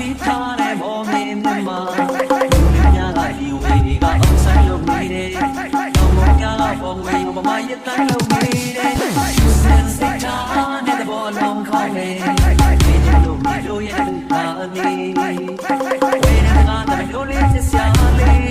စီထားတဲ့ဘောမင်းမြမများကဒီဝေးကအောင်ဆိုင်လို့နေတယ်တော့မောင်များကဘောဝေးဘာမှရတိုင်းလို့နေတယ်စင်စစ်ထားတဲ့ဘောလုံးခေါင်းနဲ့ဒီလိုမျိုးရဲ့ပါနေဝေးတဲ့ကတော့လေးစရာလေး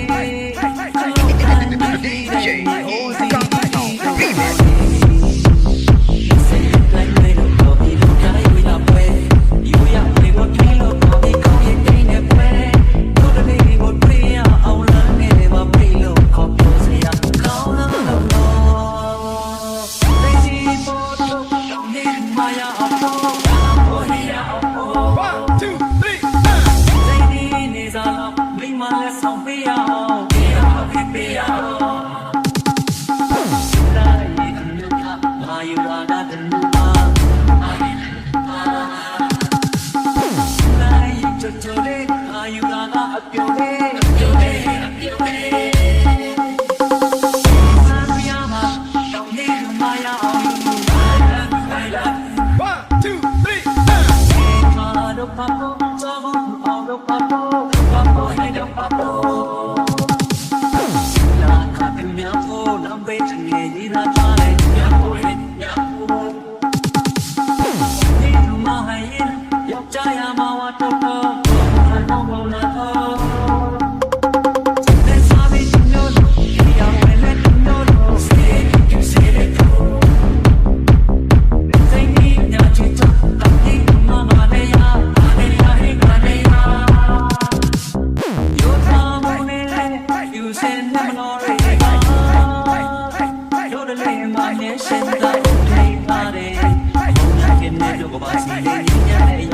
Hãy subscribe cho kênh Ghiền Mì Gõ để không bỏ lỡ những video hấp dẫn